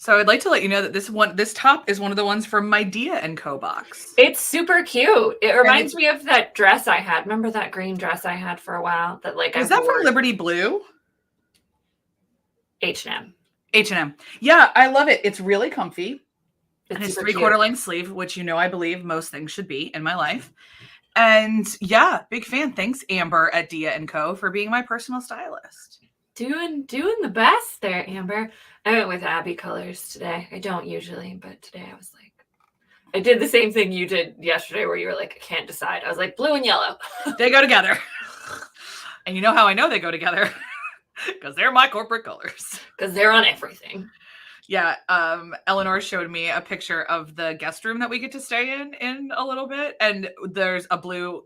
So I'd like to let you know that this top is one of the ones from my Dia & Co box. It's super cute. It reminds me of that dress I had. Remember that green dress I had for a while? That Was that from Liberty Blue? H&M. H&M. Yeah, I love it. It's really comfy. And it's 3/4 length sleeve, which I believe most things should be in my life. And yeah, big fan. Thanks, Amber at Dia & Co for being my personal stylist. Doing the best there, Amber. I went with Abby colors today. I don't usually, but today I was like, I did the same thing you did yesterday where you were like, I can't decide. I was like, blue and yellow. They go together. And you know how I know they go together? Because they're my corporate colors. Because they're on everything. Yeah. Eleanor showed me a picture of the guest room that we get to stay in a little bit. And there's a blue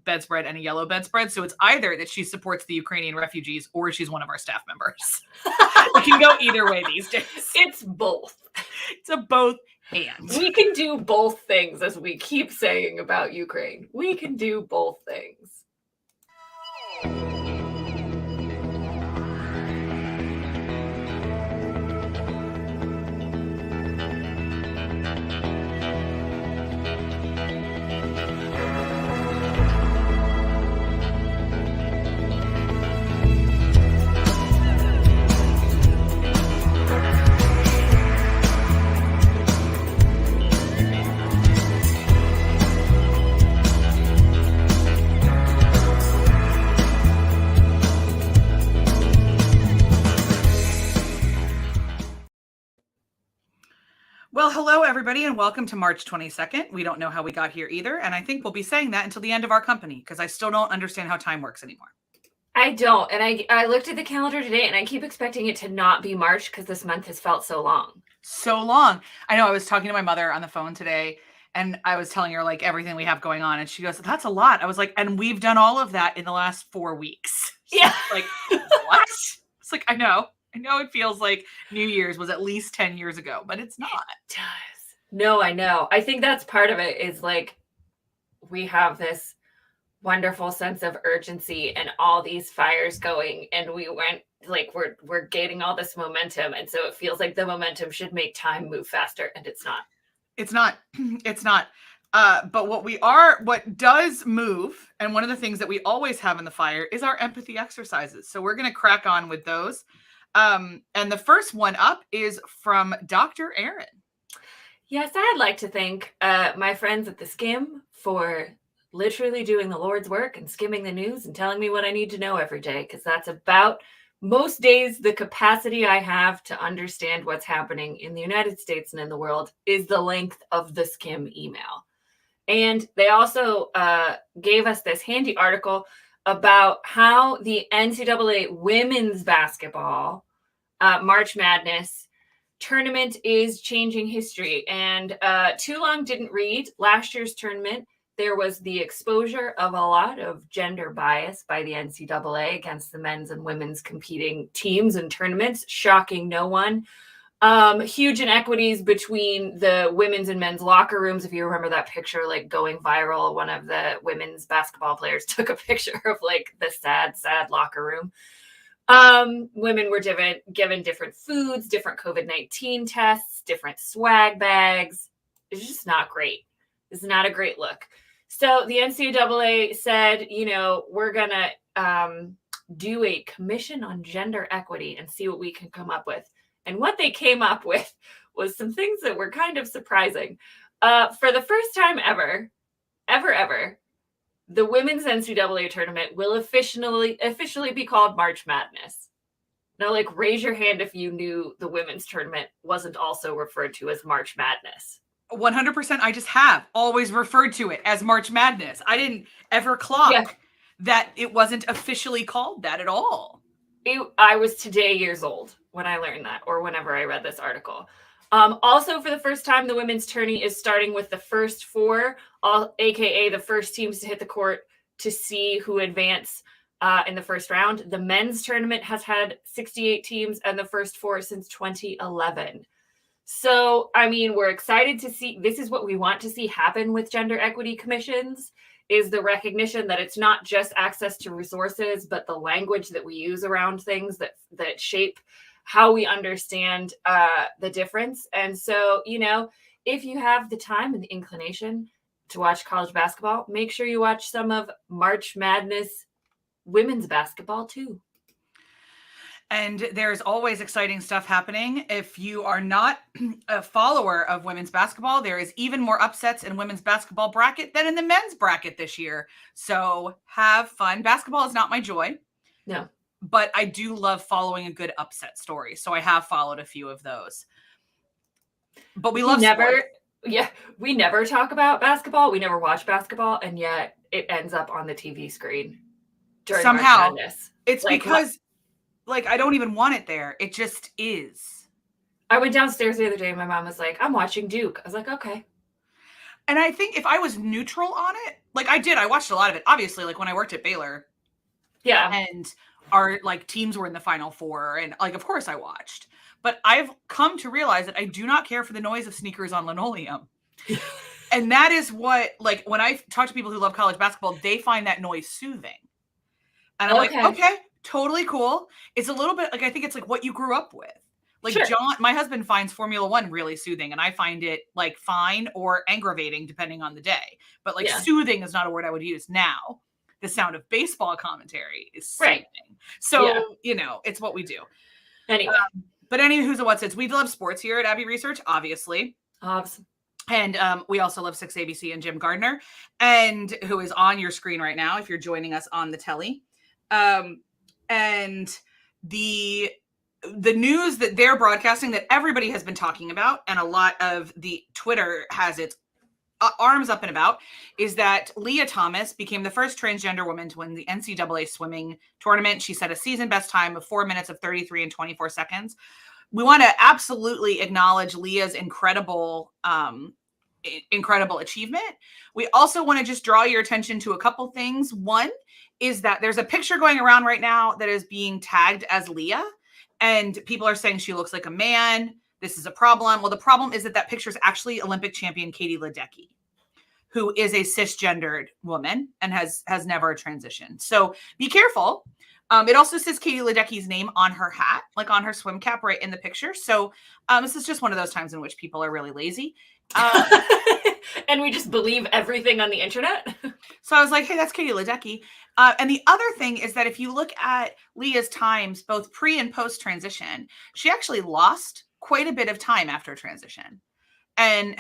bedspread and a yellow bedspread. So it's either that she supports the Ukrainian refugees or she's one of our staff members. It can go either way these days. It's both. It's a both and. We can do both things, as we keep saying about Ukraine. We can do both things. Well, hello, everybody, and welcome to March 22nd. We don't know how we got here either, and I think we'll be saying that until the end of our company, because I still don't understand how time works anymore. I don't, and I looked at the calendar today, and I keep expecting it to not be March, because this month has felt so long. So long. I know, I was talking to my mother on the phone today, and I was telling her, like, everything we have going on, and she goes, that's a lot. I was like, and we've done all of that in the last 4 weeks. Yeah. Like, what? It's like, I know it feels like New Year's was at least 10 years ago, but it's not. It does. No, I know. I think that's part of it is like we have this wonderful sense of urgency and all these fires going, and we went like we're gaining all this momentum, and so it feels like the momentum should make time move faster, and it's not. It's not. But what does move, and one of the things that we always have in the fire is our empathy exercises. So we're going to crack on with those. And the first one up is from Dr. Aaron. Yes, I'd like to thank my friends at the Skim for literally doing the Lord's work and skimming the news and telling me what I need to know every day, because that's about most days the capacity I have to understand what's happening in the United States and in the world is the length of the Skim email. And they also gave us this handy article about how the NCAA women's basketball March Madness tournament is changing history. And too long didn't read. Last year's tournament, there was the exposure of a lot of gender bias by the NCAA against the men's and women's competing teams and tournaments, shocking no one. Huge inequities between the women's and men's locker rooms. If you remember that picture, like going viral, one of the women's basketball players took a picture of like the sad locker room. Women were given different foods, different COVID-19 tests, different swag bags. It's just not great. It's not a great look. So the NCAA said, we're going to do a commission on gender equity and see what we can come up with. And what they came up with was some things that were kind of surprising. For the first time ever, the women's NCAA tournament will officially be called March Madness. Now, like, raise your hand if you knew the women's tournament wasn't also referred to as March Madness. 100%. I just have always referred to it as March Madness. I didn't ever clock that it wasn't officially called that at all. I was today years old when I learned that, or whenever I read this article. Also, for the first time, the women's tourney is starting with the first four, aka the first teams to hit the court to see who advance in the first round. The men's tournament has had 68 teams and the first four since 2011. So, I mean, we're excited to see, this is what we want to see happen with gender equity commissions, is the recognition that it's not just access to resources, but the language that we use around things that shape how we understand the difference. And so, you know, if you have the time and the inclination to watch college basketball, make sure you watch some of March Madness women's basketball too. And there's always exciting stuff happening. If you are not a follower of women's basketball, there is even more upsets in women's basketball bracket than in the men's bracket this year. So have fun. Basketball is not my joy. No. But I do love following a good upset story. So I have followed a few of those. But we love sports. Yeah, we never talk about basketball. We never watch basketball. And yet it ends up on the TV screen during March Madness. It's like, because... Like, I don't even want it there. It just is. I went downstairs the other day and my mom was like, I'm watching Duke. I was like, okay. And I think if I was neutral on it, like I watched a lot of it. Obviously, like when I worked at Baylor. Yeah. And our like teams were in the Final Four. And like, of course I watched. But I've come to realize that I do not care for the noise of sneakers on linoleum. And that is what, like, when I talk to people who love college basketball, they find that noise soothing. And I'm like, okay. Totally cool. It's a little bit like, I think it's like what you grew up with. Like sure. My husband finds Formula One really soothing, and I find it like fine or aggravating depending on the day. But like soothing is not a word I would use now. The sound of baseball commentary is soothing. Right. So, you know, it's what we do. Anyway. But any who's a what's it's, we love sports here at Abbey Research, obviously. Awesome. And we also love 6ABC and Jim Gardner, and who is on your screen right now if you're joining us on the telly. And the news that they're broadcasting that everybody has been talking about, and a lot of the Twitter has its arms up and about, is that Lia Thomas became the first transgender woman to win the NCAA swimming tournament. She set a season best time of 4 minutes of 33 and 24 seconds. We want to absolutely acknowledge Lia's incredible achievement. We also want to just draw your attention to a couple things. One is that there's a picture going around right now that is being tagged as Lia, and people are saying she looks like a man. This is a problem. Well, the problem is that picture is actually Olympic champion Katie Ledecky, who is a cisgendered woman and has never transitioned. So be careful. It also says Katie Ledecky's name on her hat, like on her swim cap right in the picture. So this is just one of those times in which people are really lazy. And we just believe everything on the internet. So I was like, hey, that's Katie Ledecky. And the other thing is that if you look at Lia's times, both pre and post transition, she actually lost quite a bit of time after transition. And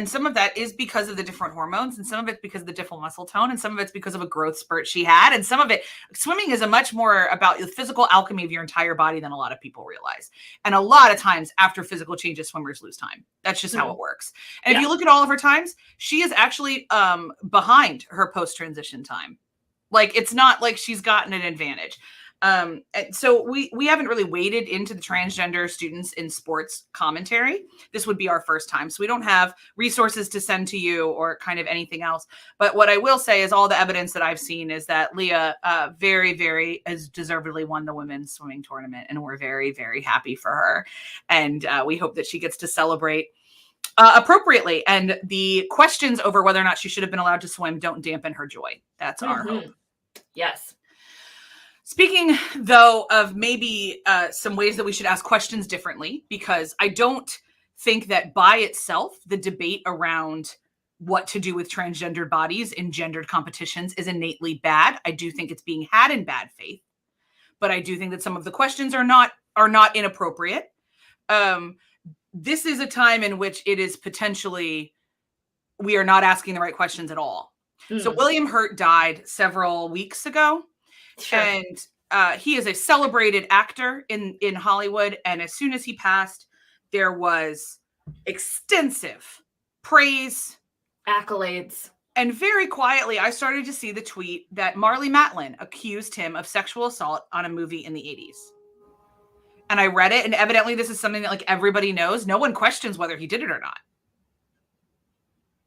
some of that is because of the different hormones, and some of it's because of the different muscle tone, and some of it's because of a growth spurt she had. And some of it, swimming is a much more about the physical alchemy of your entire body than a lot of people realize. And a lot of times after physical changes, swimmers lose time. That's just how it works. And if you look at all of her times, she is actually behind her post-transition time. Like, it's not like she's gotten an advantage. So we haven't really waded into the transgender students in sports commentary. This would be our first time. So we don't have resources to send to you or kind of anything else. But what I will say is all the evidence that I've seen is that Lia very, very has deservedly won the women's swimming tournament. And we're very, very happy for her. And we hope that she gets to celebrate appropriately. And the questions over whether or not she should have been allowed to swim don't dampen her joy. That's our hope. Yes. Speaking, though, of maybe some ways that we should ask questions differently, because I don't think that by itself, the debate around what to do with transgendered bodies in gendered competitions is innately bad. I do think it's being had in bad faith, but I do think that some of the questions are not inappropriate. This is a time in which it is potentially, we are not asking the right questions at all. So William Hurt died several weeks ago. Sure. And he is a celebrated actor in Hollywood. And as soon as he passed, there was extensive praise, accolades. And very quietly, I started to see the tweet that Marlee Matlin accused him of sexual assault on a movie in the 80s. And I read it, and evidently this is something that like everybody knows. No one questions whether he did it or not.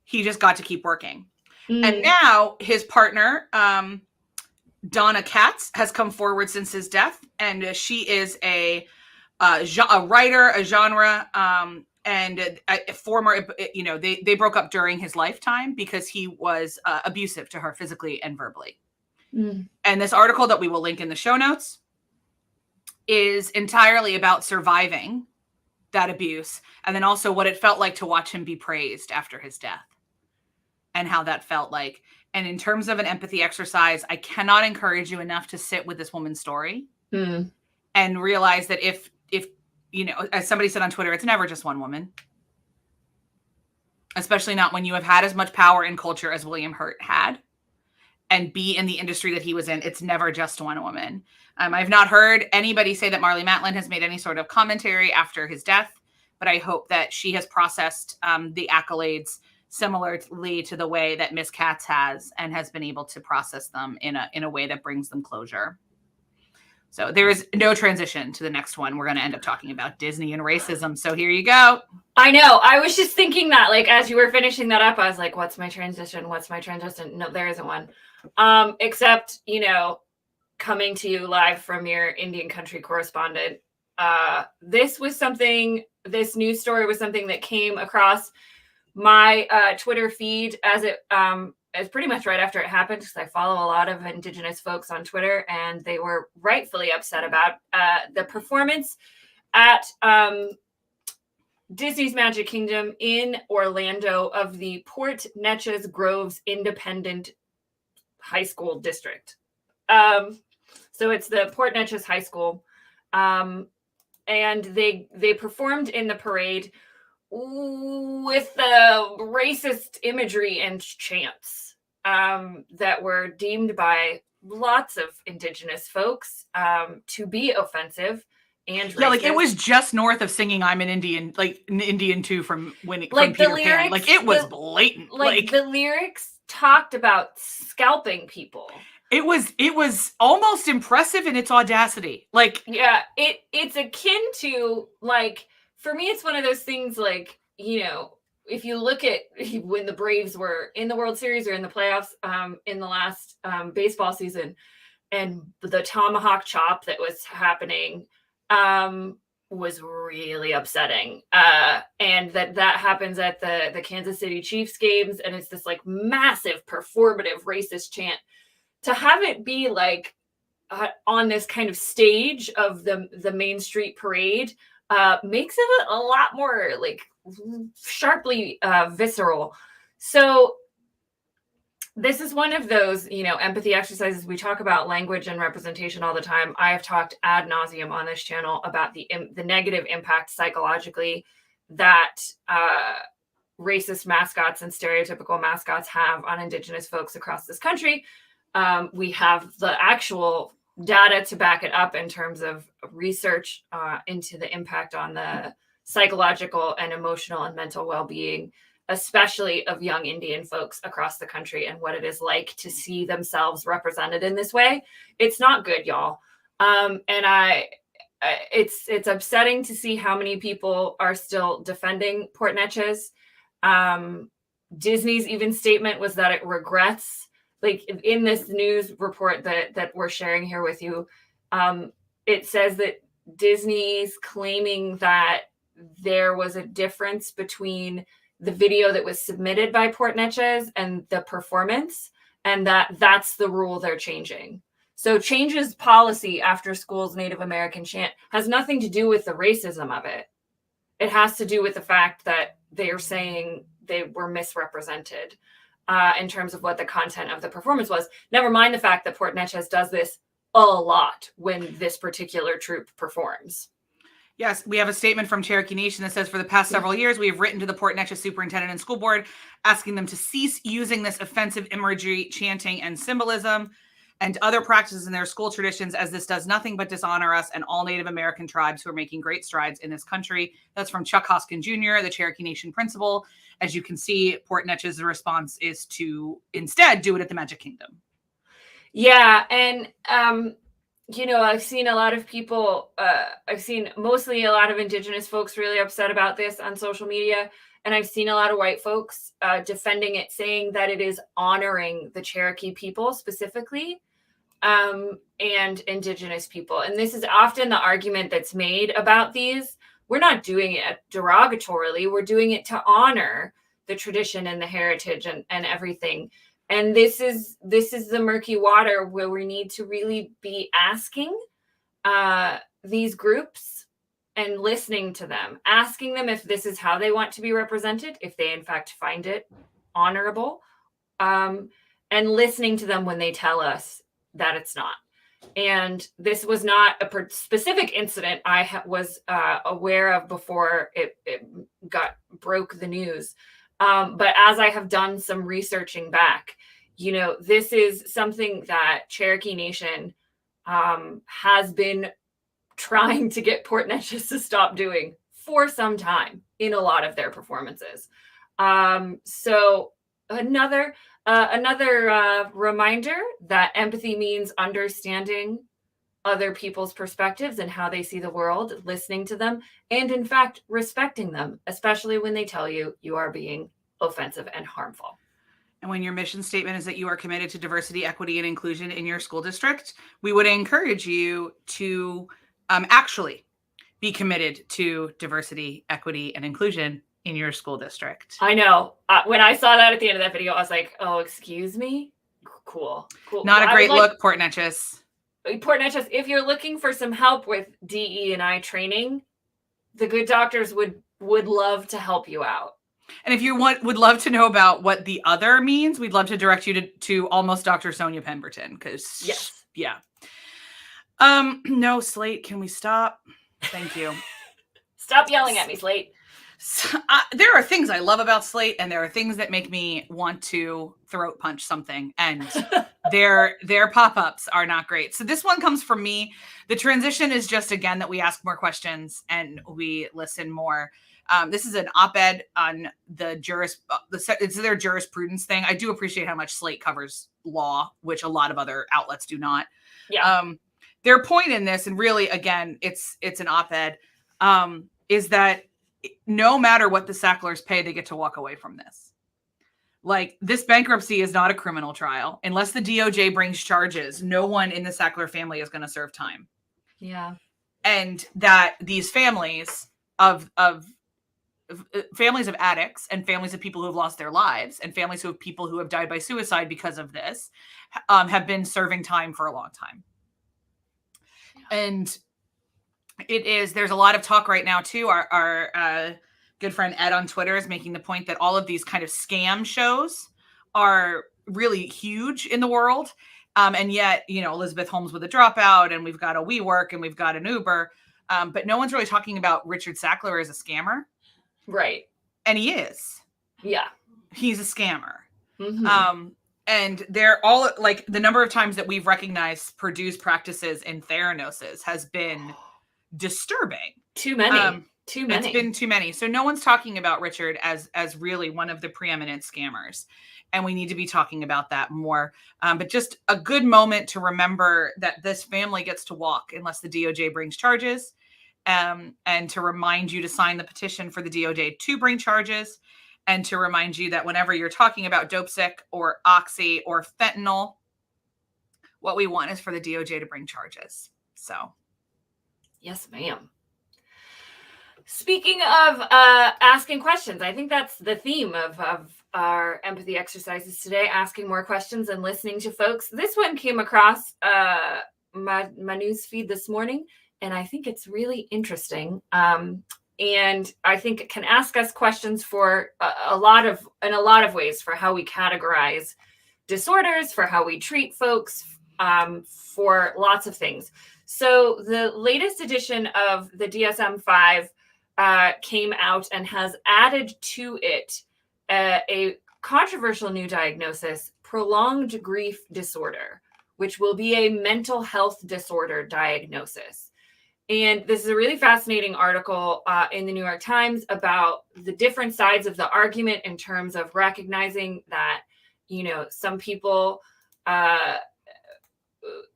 He just got to keep working. And now his partner, Donna Kaz, has come forward since his death, and she is a writer, a genre, and a former. You know, they broke up during his lifetime because he was abusive to her physically and verbally. And this article that we will link in the show notes is entirely about surviving that abuse, and then also what it felt like to watch him be praised after his death and how that felt like. And in terms of an empathy exercise, I cannot encourage you enough to sit with this woman's story and realize that if you know, as somebody said on Twitter, it's never just one woman, especially not when you have had as much power in culture as William Hurt had and be in the industry that he was in. It's never just one woman. I've not heard anybody say that Marlee Matlin has made any sort of commentary after his death, but I hope that she has processed the accolades similarly to the way that Miss Katz has, and has been able to process them in a way that brings them closure. So there is no transition to the next one. We're going to end up talking about Disney and racism. So here you go. I know. I was just thinking that, like, as you were finishing that up, I was like, what's my transition? What's my transition? No, there isn't one. Except, you know, coming to you live from your Indian country correspondent. This news story was something that came across my Twitter feed as pretty much right after it happened, because I follow a lot of Indigenous folks on Twitter, and they were rightfully upset about the performance at Disney's Magic Kingdom in Orlando of the Port Neches Groves Independent High School District. So it's the Port Neches High School. And they performed in the parade with the racist imagery and chants that were deemed by lots of Indigenous folks to be offensive and racist. Yeah, like it was just north of singing "I'm an Indian," like an Indian too from like from Peter lyrics, Pan. Like it was blatant. Like the lyrics talked about scalping people. It was almost impressive in its audacity. Like, yeah, it's akin to, like, for me, it's one of those things, like, you know, if you look at when the Braves were in the World Series or in the playoffs in the last baseball season, and the tomahawk chop that was happening was really upsetting. And that happens at the Kansas City Chiefs games, and it's this like massive performative racist chant. To have it be like on this kind of stage of the Main Street Parade makes it a lot more like sharply visceral. So this is one of those, you know, empathy exercises. We talk about language and representation all the time. I have talked ad nauseum on this channel about the negative impact psychologically that racist mascots and stereotypical mascots have on Indigenous folks across this country. We have the actual data to back it up in terms of research into the impact on the psychological and emotional and mental well-being, especially of young Indian folks across the country, and what it is like to see themselves represented in this way. It's not good, y'all. And it's upsetting to see how many people are still defending Port Neches. Disney's even statement was that it regrets, like in this news report that we're sharing here with you, it says that Disney's claiming that there was a difference between the video that was submitted by Port Neches and the performance, and that's the rule they're changing. So changes policy after school's Native American chant has nothing to do with the racism of it. It has to do with the fact that they are saying they were misrepresented in terms of what the content of the performance was. Never mind the fact that Port Neches does this a lot when this particular troupe performs. Yes, we have a statement from Cherokee Nation that says, for the past several years, we have written to the Port Neches superintendent and school board asking them to cease using this offensive imagery, chanting, and symbolism and other practices in their school traditions, as this does nothing but dishonor us and all Native American tribes who are making great strides in this country. That's from Chuck Hoskin Jr., the Cherokee Nation principal. As you can see, Port Neches' response is to instead do it at the Magic Kingdom. Yeah, and you know, I've seen a lot of people, I've seen mostly a lot of Indigenous folks really upset about this on social media. And I've seen a lot of white folks defending it, saying that it is honoring the Cherokee people specifically and Indigenous people. And this is often the argument that's made about these. We're not doing it derogatorily. We're doing it to honor the tradition and the heritage and everything. And this is the murky water where we need to really be asking these groups and listening to them, asking them if this is how they want to be represented, if they in fact find it honorable, and listening to them when they tell us that it's not. And this was not a specific incident I was aware of before it broke the news. But as I have done some researching back, this is something that Cherokee Nation has been trying to get Port Neches to stop doing for some time in a lot of their performances. So another reminder that empathy means understanding other people's perspectives and how they see the world, listening to them, and in fact, respecting them, especially when they tell you you are being offensive and harmful. And when your mission statement is that you are committed to diversity, equity, and inclusion in your school district, we would encourage you to actually be committed to diversity, equity, and inclusion in your school district. I know. When I saw that at the end of that video, I was like, oh, excuse me? Cool. Not a great look, Port Neches. Port Neches, if you're looking for some help with DE&I training, the good doctors would love to help you out. And if you would love to know about what the other means, we'd love to direct you to almost Dr. Sonia Pemberton. Because yes. Yeah. No, Slate, can we stop? Thank you. Stop yelling at me, Slate. So, there are things I love about Slate, and there are things that make me want to throat punch something, and their pop-ups are not great. So this one comes from me. The transition is just, again, that we ask more questions and we listen more. This is an op-ed on it's their jurisprudence thing. I do appreciate how much Slate covers law, which a lot of other outlets do not. Yeah. Their point in this, and really, again, it's an op-ed, is that no matter what the Sacklers pay, they get to walk away from this. Like, this bankruptcy is not a criminal trial. Unless the DOJ brings charges, no one in the Sackler family is going to serve time. Yeah. And that these families of addicts and families of people who have lost their lives and families of people who have died by suicide because of this have been serving time for a long time. And there's a lot of talk right now too. Our good friend Ed on Twitter is making the point that all of these kind of scam shows are really huge in the world. And yet, Elizabeth Holmes with a Dropout, and we've got a WeWork, and we've got an Uber. But no one's really talking about Richard Sackler as a scammer. Right. And he is. Yeah. He's a scammer. Mm-hmm. And they're all, like, the number of times that we've recognized Purdue's practices in Theranosis has been disturbing. Too many. Too many. It's been too many. So no one's talking about Richard as really one of the preeminent scammers. And we need to be talking about that more. But just a good moment to remember that this family gets to walk unless the DOJ brings charges. And to remind you to sign the petition for the DOJ to bring charges. And to remind you that whenever you're talking about dope sick or oxy or fentanyl, what we want is for the DOJ to bring charges. So. Yes, ma'am. Speaking of asking questions, I think that's the theme of our empathy exercises today, asking more questions and listening to folks. This one came across my news feed this morning, and I think it's really interesting. And I think it can ask us questions for a lot of ways for how we categorize disorders, for how we treat folks, for lots of things. So the latest edition of the DSM-5 came out and has added to it a controversial new diagnosis, prolonged grief disorder, which will be a mental health disorder diagnosis. And this is a really fascinating article in the New York Times about the different sides of the argument in terms of recognizing that, some people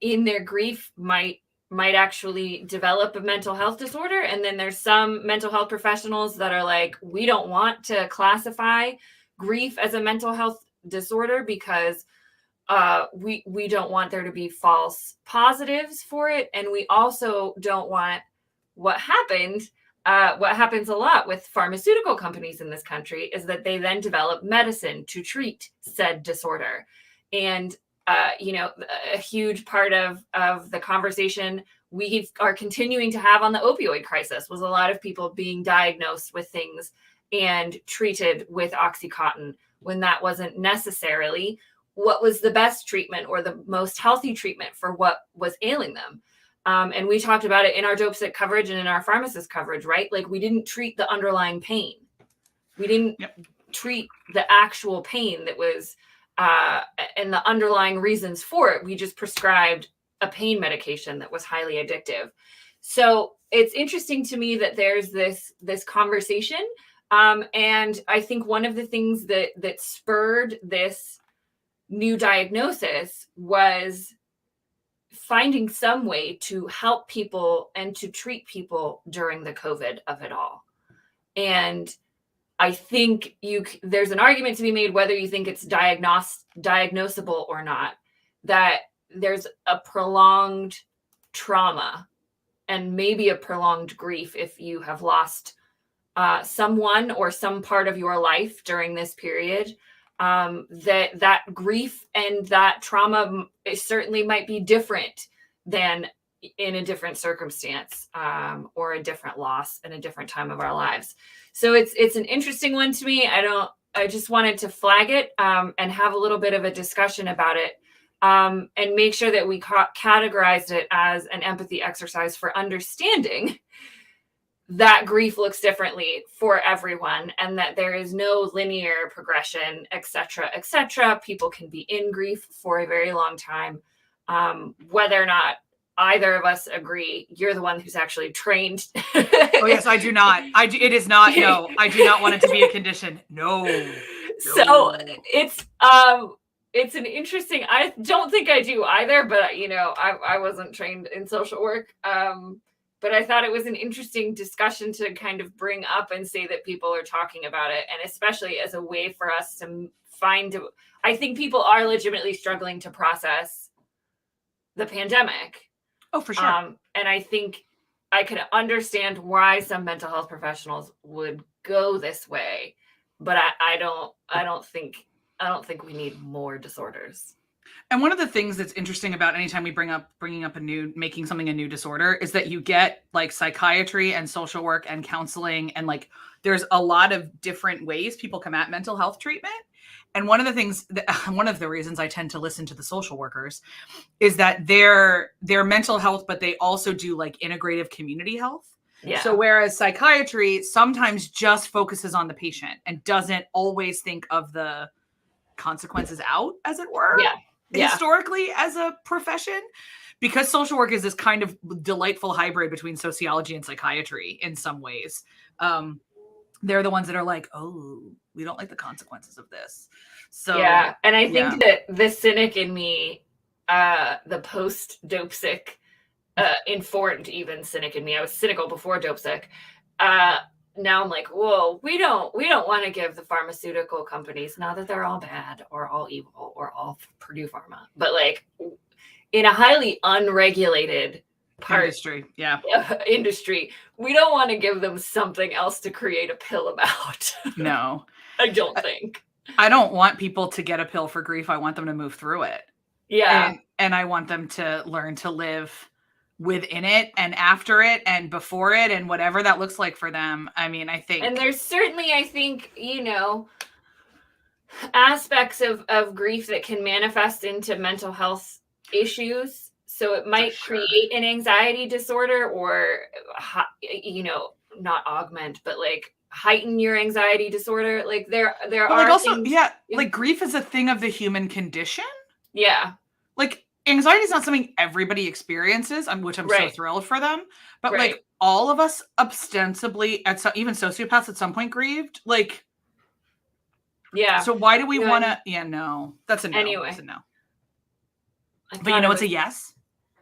in their grief might actually develop a mental health disorder. And then there's some mental health professionals that are like, we don't want to classify grief as a mental health disorder because we don't want there to be false positives for it. And we also don't want what happens a lot with pharmaceutical companies in this country is that they then develop medicine to treat said disorder. And a huge part of the conversation we are continuing to have on the opioid crisis, was a lot of people being diagnosed with things and treated with Oxycontin when that wasn't necessarily what was the best treatment or the most healthy treatment for what was ailing them. And we talked about it in our dope sick coverage and in our pharmacist coverage, right? Like, we didn't treat the underlying pain. We didn't treat the actual pain that was and the underlying reasons for it. We just prescribed a pain medication that was highly addictive. So it's interesting to me that there's this conversation. And I think one of the things that spurred this new diagnosis was finding some way to help people and to treat people during the COVID of it all. And I think there's an argument to be made, whether you think it's diagnosable or not, that there's a prolonged trauma and maybe a prolonged grief if you have lost someone or some part of your life during this period. That grief and that trauma certainly might be different than in a different circumstance or a different loss in a different time of our lives. So it's an interesting one to me. I just wanted to flag it and have a little bit of a discussion about it and make sure that we categorized it as an empathy exercise for understanding that grief looks differently for everyone and that there is no linear progression, et cetera, et cetera. People can be in grief for a very long time. Whether or not either of us agree, you're the one who's actually trained. Oh, yes, I do not. It is not. No, I do not want it to be a condition. No. So it's an interesting, I don't think I do either, but I wasn't trained in social work. But I thought it was an interesting discussion to kind of bring up and say that people are talking about it. And especially as a way for us to I think people are legitimately struggling to process the pandemic. Oh, for sure. And I think I could understand why some mental health professionals would go this way, but I don't think we need more disorders. And one of the things that's interesting about anytime we making something a new disorder is that you get like psychiatry and social work and counseling, and like there's a lot of different ways people come at mental health treatment. And one of the reasons I tend to listen to the social workers is that they're mental health, but they also do like integrative community health. Yeah. So whereas psychiatry sometimes just focuses on the patient and doesn't always think of the consequences out, as it were. Yeah. Historically as a profession, because social work is this kind of delightful hybrid between sociology and psychiatry in some ways. They're the ones that are like, oh, we don't like the consequences of this. So yeah. And I think that the cynic in me, the post dope sick, informed even cynic in me. I was cynical before dope sick. Now I'm like, whoa, we don't want to give the pharmaceutical companies, not that they're all bad or all evil or all Purdue Pharma, but like in a highly unregulated industry, we don't want to give them something else to create a pill about. No, I don't think. I don't want people to get a pill for grief. I want them to move through it. Yeah. And I want them to learn to live within it and after it and before it and whatever that looks like for them. I mean, I think. And there's certainly, I think, aspects of grief that can manifest into mental health issues. So it might create an anxiety disorder or, not augment, but like heighten your anxiety disorder. Like there are like also, things, like grief is a thing of the human condition. Yeah. Like anxiety is not something everybody experiences, which I'm so thrilled for them. But like all of us ostensibly, even sociopaths at some point grieved. Like, yeah. So why do we want to? Yeah, no, that's a no. Anyway, that's a no. But it's a yes.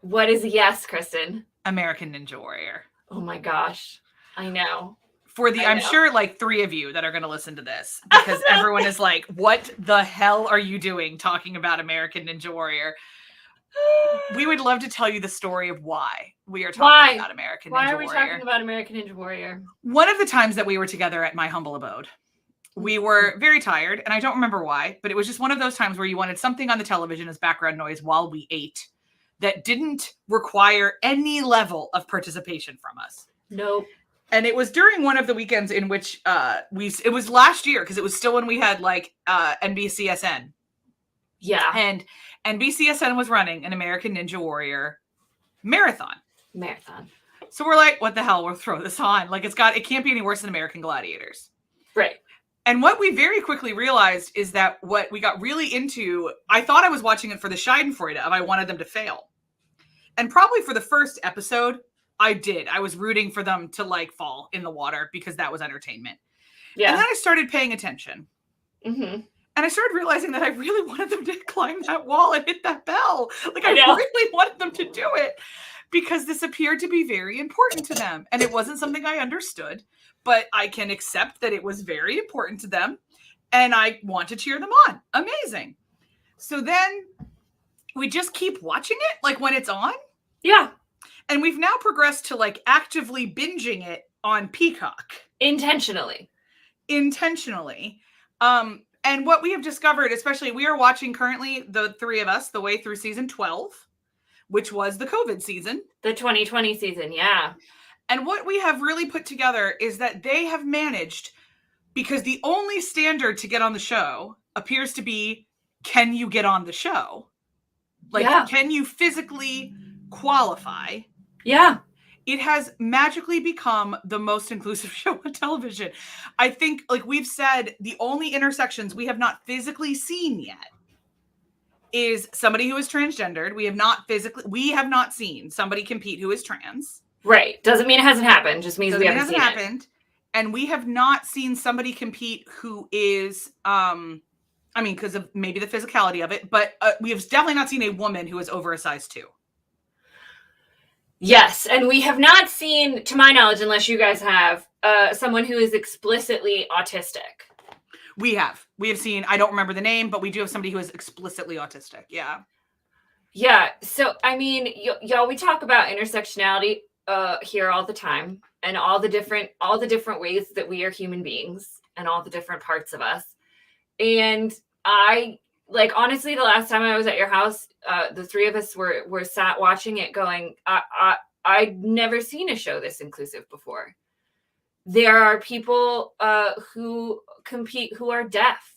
What is a yes, Kristen? American Ninja Warrior. Oh my gosh, I know. I'm sure like 3 of you that are going to listen to this, because everyone is like, what the hell are you doing talking about American Ninja Warrior? We would love to tell you the story of why we are talking about American Ninja Warrior. Why are we talking about American Ninja Warrior? One of the times that we were together at my humble abode, we were very tired, and I don't remember why, but it was just one of those times where you wanted something on the television as background noise while we ate. that didn't require any level of participation from us. Nope. And it was during one of the weekends in which it was last year, because it was still when we had like NBCSN. Yeah. And NBCSN was running an American Ninja Warrior marathon. So we're like, what the hell? We'll throw this on. Like, it can't be any worse than American Gladiators. Right. And what we very quickly realized is that what we got really into, I thought I was watching it for the Schadenfreude of I wanted them to fail. And probably for the first episode, I did. I was rooting for them to like fall in the water because that was entertainment. Yeah. And then I started paying attention. Mm-hmm. And I started realizing that I really wanted them to climb that wall and hit that bell. Like, I really wanted them to do it because this appeared to be very important to them. And it wasn't something I understood, but I can accept that it was very important to them. And I want to cheer them on. Amazing. So then we just keep watching it, like when it's on. Yeah. And we've now progressed to like actively binging it on Peacock. Intentionally. And what we have discovered, especially we are watching currently, the three of us, the way through season 12, which was the COVID season. The 2020 season, yeah. And what we have really put together is that they have managed, because the only standard to get on the show appears to be, can you get on the show? Like, can you physically qualify? Yeah. It has magically become the most inclusive show on television. I think, like we've said, the only intersections we have not physically seen yet is somebody who is transgendered. We have not seen somebody compete who is trans. Right. Doesn't mean it hasn't happened. Just means we haven't seen it. And we have not seen somebody compete who is, because of maybe the physicality of it, but we have definitely not seen a woman who is over a size 2. Yes, and we have not seen, to my knowledge, unless you guys have, someone who is explicitly autistic. We have seen, I don't remember the name, but we do have somebody who is explicitly autistic. Yeah. Yeah. So, I mean, y'all, we talk about intersectionality here all the time, and all the different ways that we are human beings and all the different parts of us. And honestly, the last time I was at your house, the three of us were sat watching it going, I'd never seen a show this inclusive before. There are people who compete who are deaf.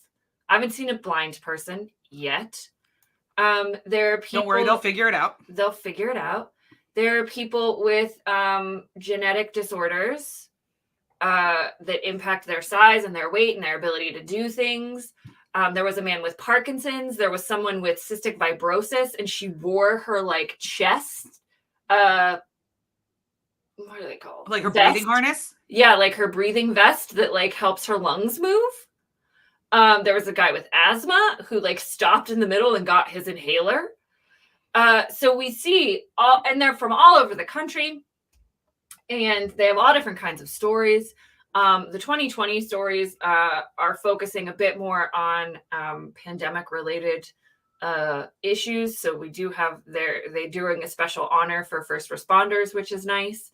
I haven't seen a blind person yet. There are people. Don't worry, they'll figure it out. There are people with genetic disorders that impact their size and their weight and their ability to do things. There was a man with Parkinson's. There was someone with cystic fibrosis, and she wore her like chest. What are they called? Like her breathing harness? Yeah, like her breathing vest that like helps her lungs move. There was a guy with asthma who like stopped in the middle and got his inhaler. So we see and they're from all over the country, and they have all different kinds of stories. The 2020 stories are focusing a bit more on pandemic related issues. So we do have they're doing a special honor for first responders, which is nice.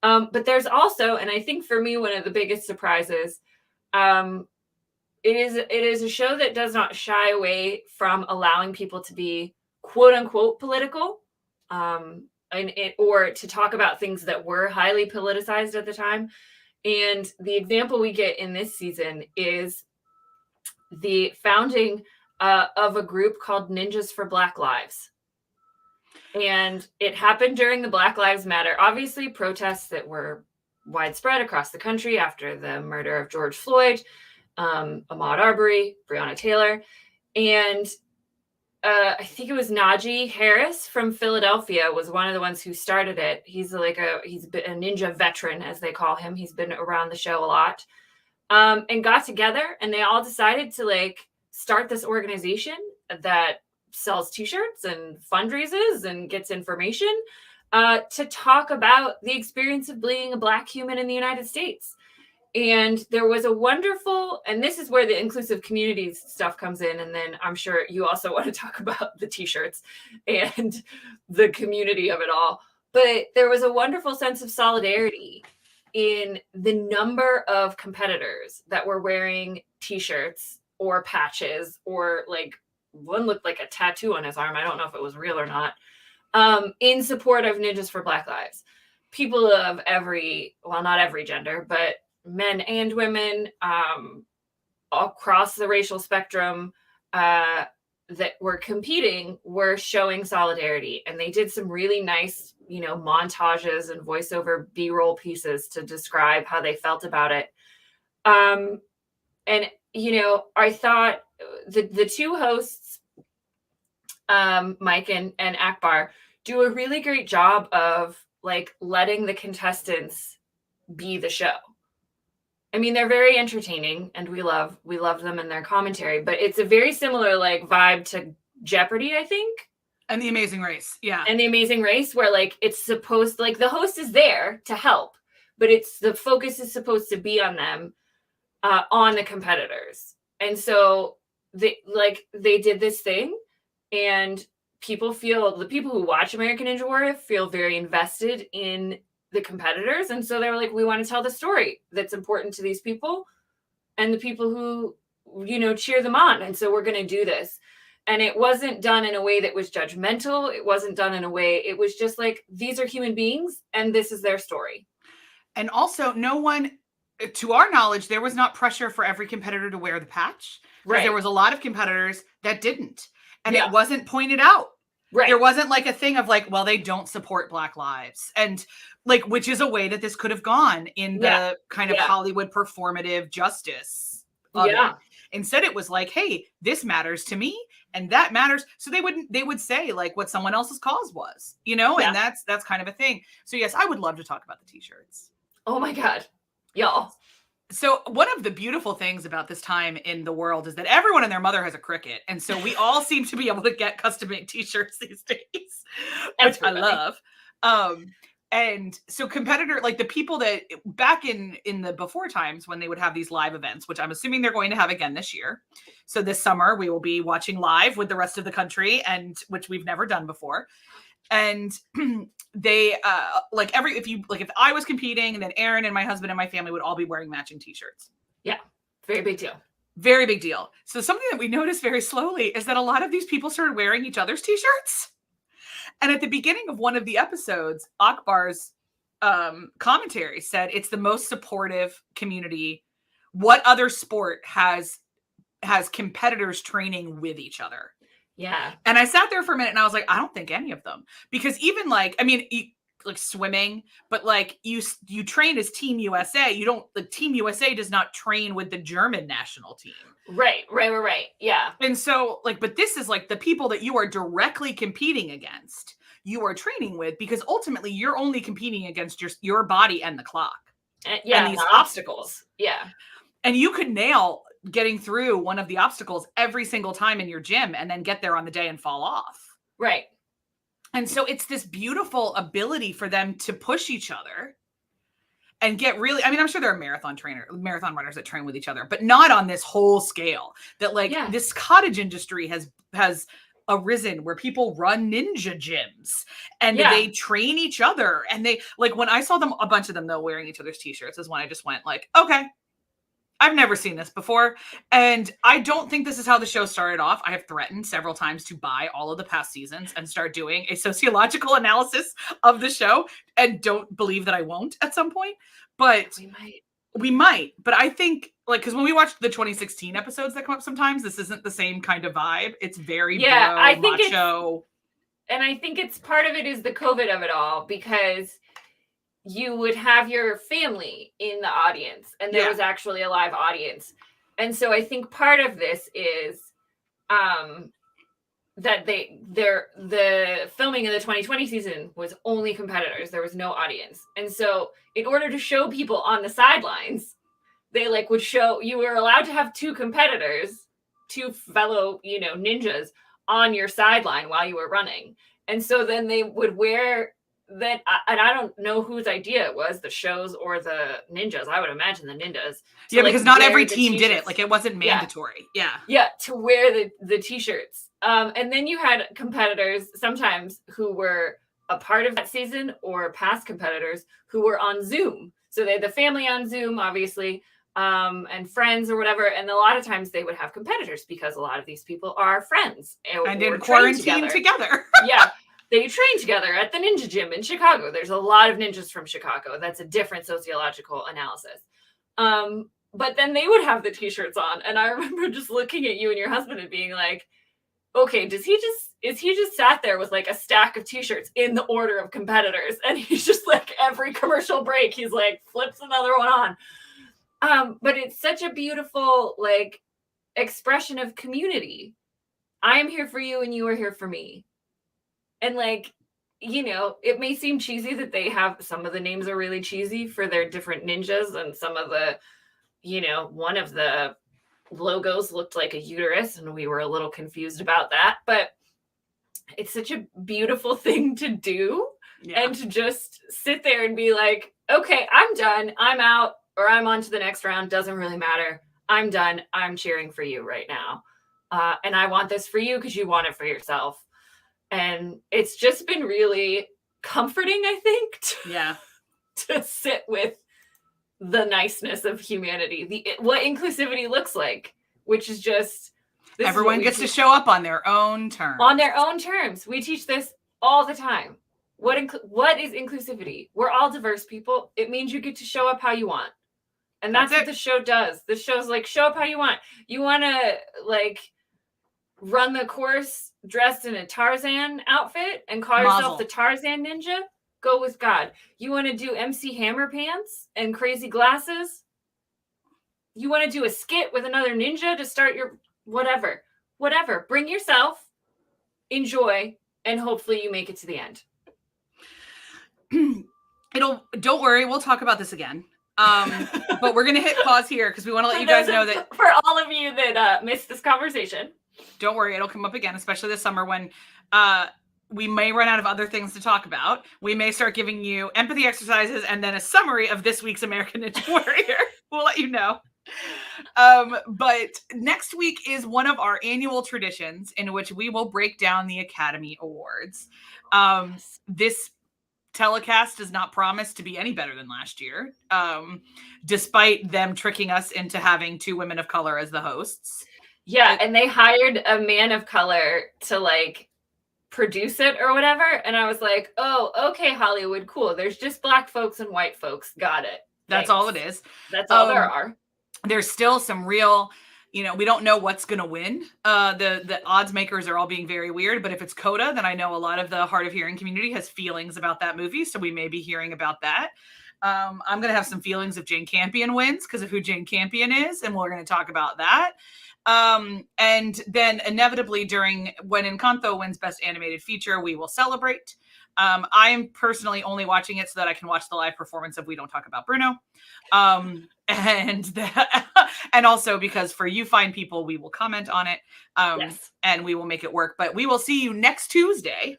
But there's also, and I think for me, one of the biggest surprises, it is a show that does not shy away from allowing people to be quote unquote political, or to talk about things that were highly politicized at the time. And the example we get in this season is the founding of a group called Ninjas for Black Lives. And it happened during the Black Lives Matter, obviously, protests that were widespread across the country after the murder of George Floyd, Ahmaud Arbery, Breonna Taylor. And I think it was Najee Harris from Philadelphia was one of the ones who started it. He's been a ninja veteran, as they call him. He's been around the show a lot, and got together, and they all decided to like start this organization that sells t-shirts and fundraises and gets information to talk about the experience of being a Black human in the United States. And there was a wonderful, and this is where the inclusive communities stuff comes in. And then I'm sure you also want to talk about the t-shirts and the community of it all. But there was a wonderful sense of solidarity in the number of competitors that were wearing t-shirts or patches, or like one looked like a tattoo on his arm. I don't know if it was real or not. in support of Ninjas for Black Lives. People of not every gender, but men and women, across the racial spectrum, that were competing were showing solidarity. And they did some really nice, montages and voiceover B-roll pieces to describe how they felt about it. And, I thought the two hosts, Mike and Akbar, do a really great job of like letting the contestants be the show. I mean, they're very entertaining and we love them and their commentary, but it's a very similar like vibe to Jeopardy, I think. And The Amazing Race. Yeah. And The Amazing Race, where like it's supposed, like the host is there to help, but the focus is supposed to be on them, on the competitors. And so they did this thing, and the people who watch American Ninja Warrior feel very invested in the competitors. And so they were like, we want to tell the story that's important to these people and the people who, cheer them on. And so we're going to do this. And it wasn't done in a way that was judgmental. It wasn't done in a way, it was just like, these are human beings and this is their story. And also no one, to our knowledge, there was not pressure for every competitor to wear the patch. Right. There was a lot of competitors that didn't. And it wasn't pointed out. Right. There wasn't like a thing of like, well, they don't support Black lives. And like, which is a way that this could have gone in the kind of Hollywood performative justice of it. Instead, it was like, hey, this matters to me and that matters. So they would say like what someone else's cause was, and that's kind of a thing. So yes, I would love to talk about the t-shirts. Oh my God. Y'all. So one of the beautiful things about this time in the world is that everyone and their mother has a Cricut. And so we all seem to be able to get custom made t-shirts these days, which I love. And so competitor, like the people that back in the before times when they would have these live events, which I'm assuming they're going to have again this year. So this summer we will be watching live with the rest of the country, and which we've never done before. And they if I was competing, and then Aaron and my husband and my family would all be wearing matching t-shirts. Yeah. Very big deal. Very big deal. So something that we noticed very slowly is that a lot of these people started wearing each other's t-shirts. And at the beginning of one of the episodes, Akbar's commentary said it's the most supportive community. What other sport has competitors training with each other? Yeah. And I sat there for a minute and I was like, I don't think any of them, because even like, I mean, like swimming, but like you train as Team USA. Team USA does not train with the German national team. Right. Yeah. And so like, but this is like the people that you are directly competing against, you are training with, because ultimately you're only competing against your body and the clock. And these obstacles. Yeah. And you could nail getting through one of the obstacles every single time in your gym and then get there on the day and fall off. Right. And so it's this beautiful ability for them to push each other and get really, I mean, I'm sure there are marathon runners that train with each other, but not on this whole scale that this cottage industry has arisen where people run ninja gyms and they train each other. And they like, when I saw them, a bunch of them though, wearing each other's t-shirts is when I just went like, okay, I've never seen this before. And I don't think this is how the show started off. I have threatened several times to buy all of the past seasons and start doing a sociological analysis of the show, and don't believe that I won't at some point. But we might. But I think like, because when we watched the 2016 episodes that come up sometimes, this isn't the same kind of vibe. It's very macho. And I think it's part of it is the COVID of it all, because you would have your family in the audience and there was actually a live audience. And so I think part of this is that the filming of the 2020 season was only competitors. There was no audience. And so in order to show people on the sidelines, they like would show, you were allowed to have two competitors, two fellow, ninjas on your sideline while you were running. And so then they would wear that, and I don't know whose idea it was, the shows or the ninjas. I would imagine the ninjas. So, because not every team did it. Like it wasn't mandatory. Yeah, to wear the t-shirts. And then you had competitors sometimes who were a part of that season or past competitors who were on Zoom. So they had the family on Zoom, obviously, and friends or whatever. And a lot of times they would have competitors because a lot of these people are friends. And in quarantine together. Yeah. they train together at the ninja gym in Chicago. There's a lot of ninjas from Chicago. That's a different sociological analysis. But then they would have the t-shirts on. And I remember just looking at you and your husband and being like, okay, is he just sat there with like a stack of t-shirts in the order of competitors? And he's just like, every commercial break, he's like, flips another one on. But it's such a beautiful, like, expression of community. I am here for you and you are here for me. And like, you know, it may seem cheesy that they have, some of the names are really cheesy for their different ninjas, and some of the, you know, one of the logos looked like a uterus and we were a little confused about that, but it's such a beautiful thing to do. And to just sit there and be like, okay, I'm done, I'm out, or I'm on to the next round, doesn't really matter, I'm done, I'm cheering for you right now, and I want this for you because you want it for yourself. And it's just been really comforting, I think, to sit with the niceness of humanity, what inclusivity looks like, which is just everyone gets to show up on their own terms. On their own terms. We teach this all the time. What is inclusivity? We're all diverse people. It means you get to show up how you want. And that's what the show does. The show's like, show up how you want. You want to like run the course dressed in a Tarzan outfit and call yourself the Tarzan ninja? Go with God. You want to do MC Hammer pants and crazy glasses? You want to do a skit with another ninja to start your whatever. Bring yourself, enjoy, and hopefully you make it to the end. Don't worry, we'll talk about this again. But we're going to hit pause here because we want to let you guys know that for all of you that missed this conversation, don't worry, it'll come up again, especially this summer when we may run out of other things to talk about. We may start giving you empathy exercises and then a summary of this week's American Ninja Warrior. We'll let you know. But next week is one of our annual traditions in which we will break down the Academy Awards. This telecast does not promise to be any better than last year, despite them tricking us into having 2 women of color as the hosts. Yeah, and they hired a man of color to like produce it or whatever. And I was like, oh, okay, Hollywood, cool. There's just black folks and white folks. Got it. That's all it is. That's all there are. There's still some real, you know, we don't know what's going to win. The odds makers are all being very weird, but if it's Coda, then I know a lot of the hard of hearing community has feelings about that movie. So we may be hearing about that. I'm going to have some feelings if Jane Campion wins because of who Jane Campion is. And we're going to talk about that. And then inevitably when Encanto wins Best Animated Feature, we will celebrate. I'm personally only watching it so that I can watch the live performance of We Don't Talk About Bruno. And also because for you fine people, we will comment on it. And we will make it work, but we will see you next Tuesday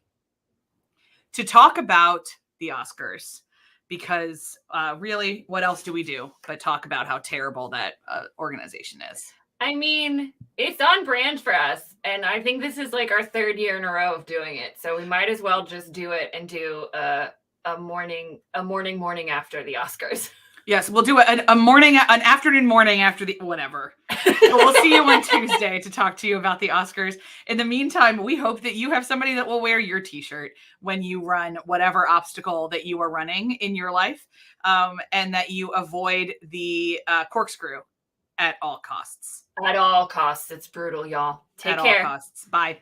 to talk about the Oscars, because really, what else do we do but talk about how terrible that organization is? I mean, it's on brand for us. And I think this is like our 3rd year in a row of doing it. So we might as well just do it and do a morning after the Oscars. Yes, we'll do an afternoon morning after the whatever. We'll see you on Tuesday to talk to you about the Oscars. In the meantime, we hope that you have somebody that will wear your t-shirt when you run whatever obstacle that you are running in your life, and that you avoid the corkscrew at all costs. At all costs. It's brutal, y'all. Take care. At all costs. Bye.